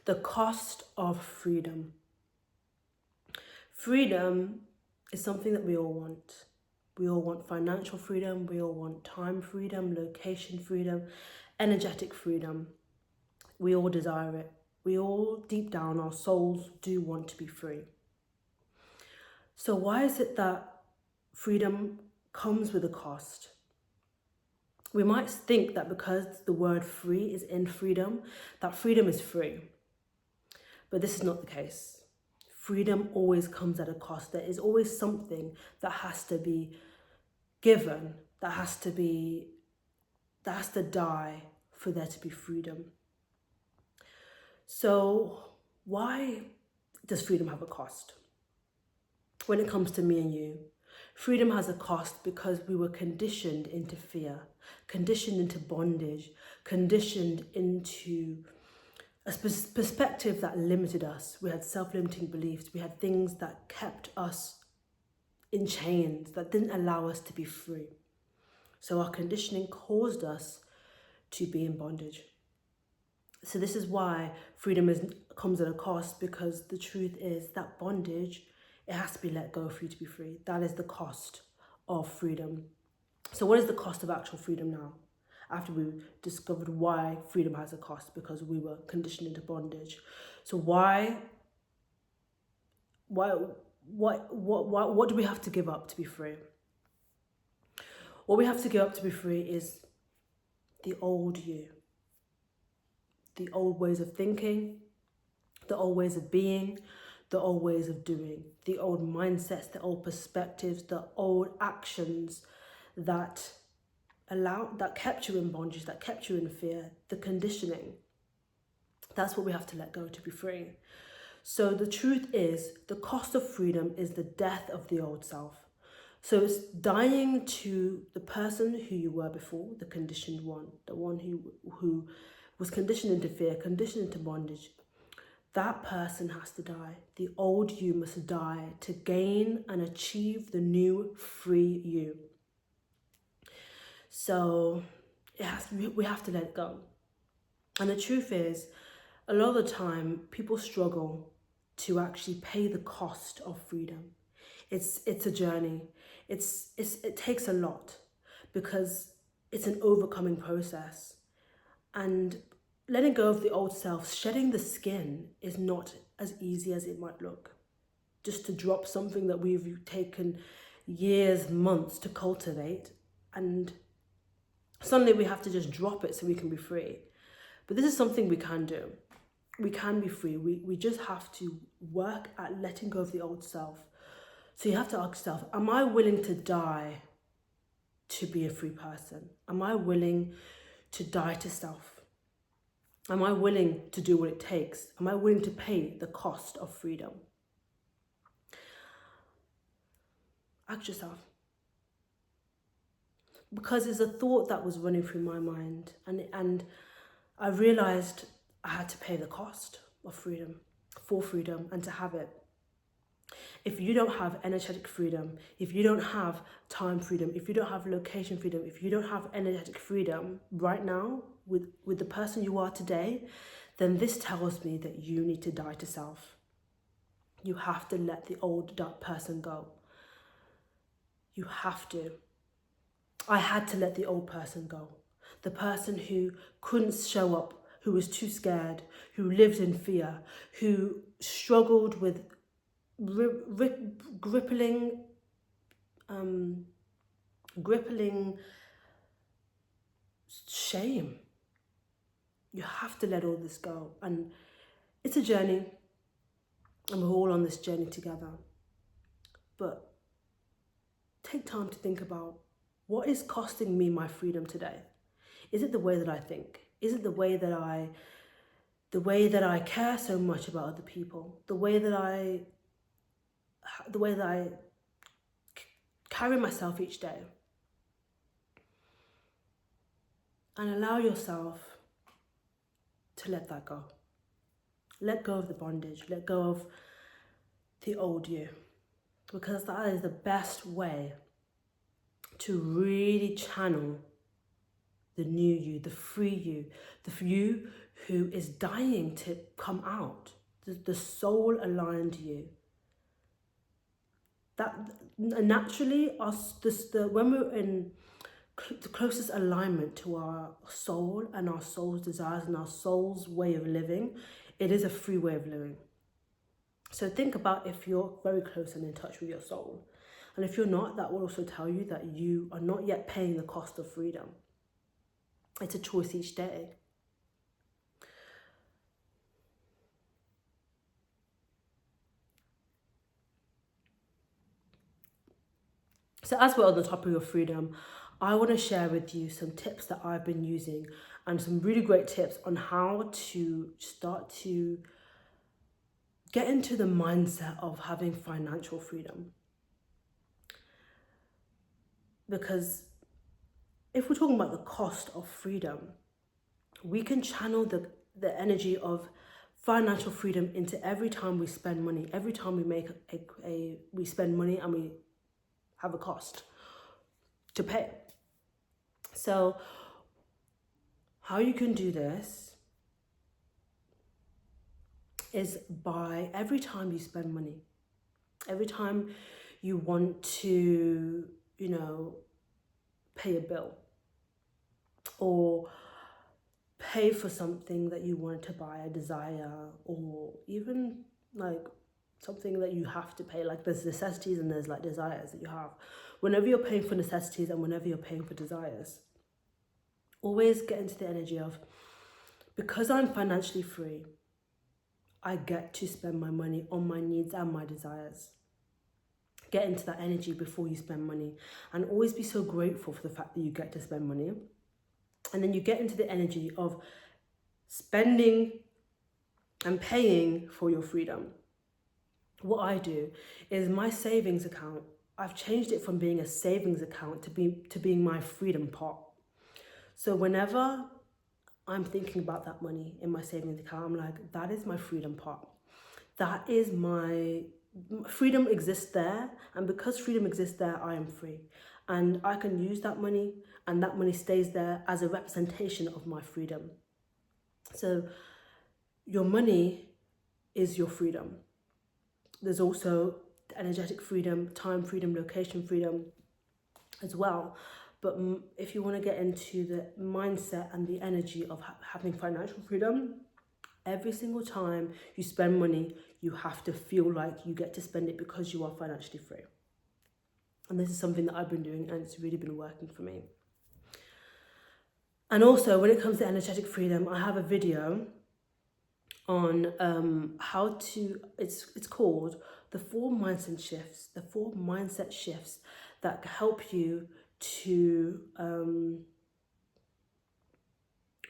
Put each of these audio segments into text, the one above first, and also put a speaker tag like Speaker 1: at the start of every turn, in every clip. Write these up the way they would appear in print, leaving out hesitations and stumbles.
Speaker 1: The cost of freedom. Freedom is something that we all want. We all want financial freedom, we all want time freedom, location freedom, energetic freedom. We all desire it. We all, deep down, our souls do want to be free. So why is it that freedom comes with a cost? We might think that because the word free is in freedom, that freedom is free. But this is not the case. Freedom always comes at a cost. There is always something that has to be given, that has to die for there to be freedom. So why does freedom have a cost? When it comes to me and you, freedom has a cost because we were conditioned into fear, conditioned into bondage, conditioned into a perspective that limited us. We had self-limiting beliefs. We had things that kept us in chains, that didn't allow us to be free. So our conditioning caused us to be in bondage. So this is why freedom comes at a cost, because the truth is that bondage, it has to be let go for you to be free. That is the cost of freedom. So what is the cost of actual freedom now? After we discovered why freedom has a cost, because we were conditioned into bondage. So what do we have to give up to be free? What we have to give up to be free is the old you. The old ways of thinking, the old ways of being, the old ways of doing, the old mindsets, the old perspectives, the old actions that kept you in bondage, that kept you in fear, the conditioning. That's what we have to let go to be free. So the truth is, the cost of freedom is the death of the old self. So it's dying to the person who you were before, the conditioned one, the one who was conditioned into fear, conditioned into bondage. That person has to die. The old you must die to gain and achieve the new free you. So we have to let it go. And the truth is, a lot of the time, people struggle to actually pay the cost of freedom. It's a journey. It takes a lot, because it's an overcoming process. And letting go of the old self, shedding the skin, is not as easy as it might look. Just to drop something that we've taken years, months to cultivate, and suddenly we have to just drop it so we can be free. But this is something we can do. We can be free. We just have to work at letting go of the old self. So you have to ask yourself, am I willing to die to be a free person? Am I willing to die to self? Am I willing to do what it takes? Am I willing to pay the cost of freedom? Ask yourself. Because it's a thought that was running through my mind, and I realized I had to pay the cost of freedom, for freedom, and to have it. If you don't have energetic freedom, if you don't have time freedom, if you don't have location freedom, if you don't have energetic freedom right now with the person you are today, then this tells me that you need to die to self. You have to let the old person go. You have to. I had to let the old person go. The person who couldn't show up, who was too scared, who lived in fear, who struggled with gripping shame. You have to let all this go. And it's a journey, and we're all on this journey together. But take time to think about, what is costing me my freedom today? Is it the way that I think? Is it the way that I care so much about other people? The way that I carry myself each day? And allow yourself to let that go. Let go of the bondage. Let go of the old you. Because that is the best way to really channel the new you, the free you, the you who is dying to come out, the soul aligned you. That naturally, when we're in the closest alignment to our soul and our soul's desires and our soul's way of living, it is a free way of living. So think about if you're very close and in touch with your soul. And if you're not, that will also tell you that you are not yet paying the cost of freedom. It's a choice each day. So as we're on the topic of freedom, I want to share with you some tips that I've been using and some really great tips on how to start to get into the mindset of having financial freedom. Because if we're talking about the cost of freedom, we can channel the energy of financial freedom into every time we spend money, every time we make we spend money and we have a cost to pay. So how you can do this is by every time you spend money, every time you want to, pay a bill or pay for something that you want to buy, a desire, or even like something that you have to pay, like there's necessities and there's like desires that you have. Whenever you're paying for necessities and whenever you're paying for desires, always get into the energy of, because I'm financially free, I get to spend my money on my needs and my desires. Get into that energy before you spend money, and always be so grateful for the fact that you get to spend money. And then you get into the energy of spending and paying for your freedom. What I do is my savings account, I've changed it from being a savings account to being my freedom pot. So whenever I'm thinking about that money in my savings account, I'm like, that is my freedom pot. That is my freedom exists there. And because freedom exists there, I am free. And I can use that money, and that money stays there as a representation of my freedom. So your money is your freedom. There's also energetic freedom, time freedom, location freedom as well. But if you want to get into the mindset and the energy of having financial freedom, every single time you spend money, you have to feel like you get to spend it because you are financially free. And this is something that I've been doing, and it's really been working for me. And also, when it comes to energetic freedom, I have a video on how to, it's called the 4 mindset shifts that help you to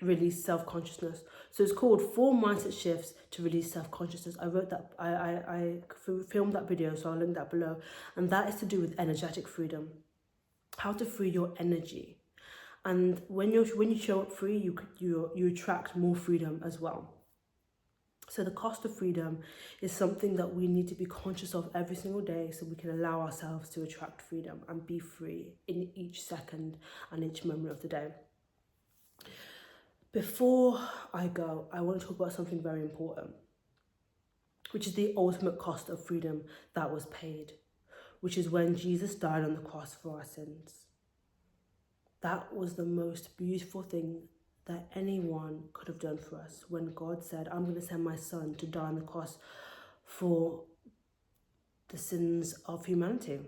Speaker 1: release self-consciousness. So it's called 4 mindset shifts to release self-consciousness. I wrote that, I filmed that video, so I'll link that below. And that is to do with energetic freedom, how to free your energy. And when you show up free, you attract more freedom as well. So the cost of freedom is something that we need to be conscious of every single day, so we can allow ourselves to attract freedom and be free in each second and each moment of the day. Before I go, I want to talk about something very important, which is the ultimate cost of freedom that was paid, which is when Jesus died on the cross for our sins. That was the most beautiful thing that anyone could have done for us, when God said, I'm going to send my son to die on the cross for the sins of humanity.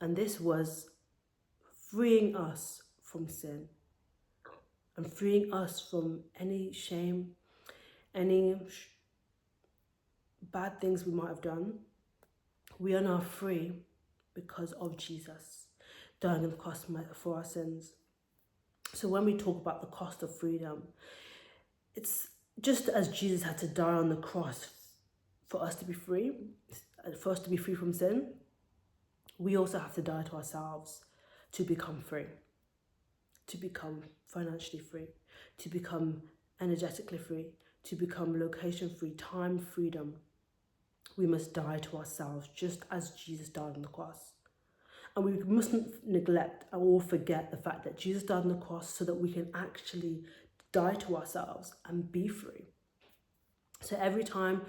Speaker 1: And this was freeing us from sin and freeing us from any shame, any bad things we might have done. We are now free because of Jesus dying on the cross for our sins. So when we talk about the cost of freedom, it's just as Jesus had to die on the cross for us to be free, from sin, we also have to die to ourselves to become free, to become financially free, to become energetically free, to become location free, time freedom. We must die to ourselves just as Jesus died on the cross. And we mustn't neglect or forget the fact that Jesus died on the cross so that we can actually die to ourselves and be free. So every time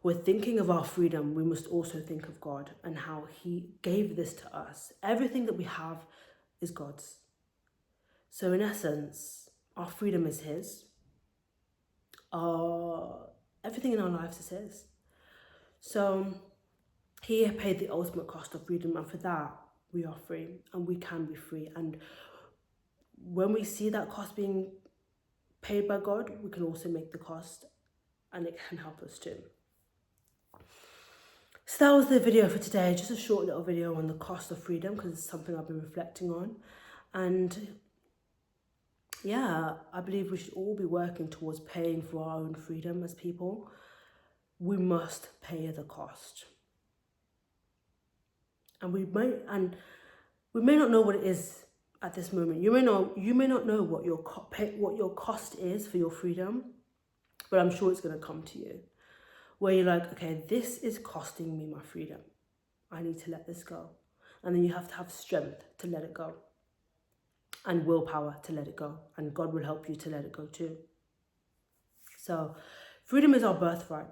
Speaker 1: we're thinking of our freedom, we must also think of God and how he gave this to us. Everything that we have is God's. So in essence, our freedom is his. Everything in our lives is his. So he paid the ultimate cost of freedom, and for that, we are free and we can be free. And when we see that cost being paid by God, we can also make the cost, and it can help us too. So that was the video for today, just a short little video on the cost of freedom, because it's something I've been reflecting on. And yeah, I believe we should all be working towards paying for our own freedom as people. We must pay the cost. And we may not know what it is at this moment. You may not know what your cost is for your freedom, but I'm sure it's going to come to you, where you're like, okay, this is costing me my freedom. I need to let this go. And then you have to have strength to let it go, and willpower to let it go. And God will help you to let it go too. So freedom is our birthright.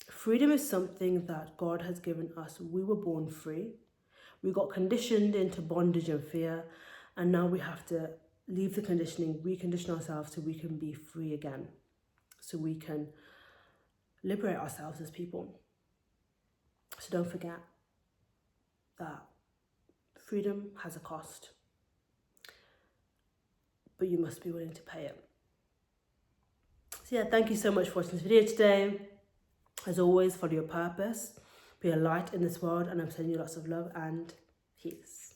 Speaker 1: Freedom is something that God has given us. We were born free. We got conditioned into bondage and fear, and now we have to leave the conditioning, recondition ourselves so we can be free again, so we can liberate ourselves as people. So don't forget that freedom has a cost, but you must be willing to pay it. So yeah, thank you so much for watching this video today. As always, follow your purpose. Be a light in this world, and I'm sending you lots of love and peace.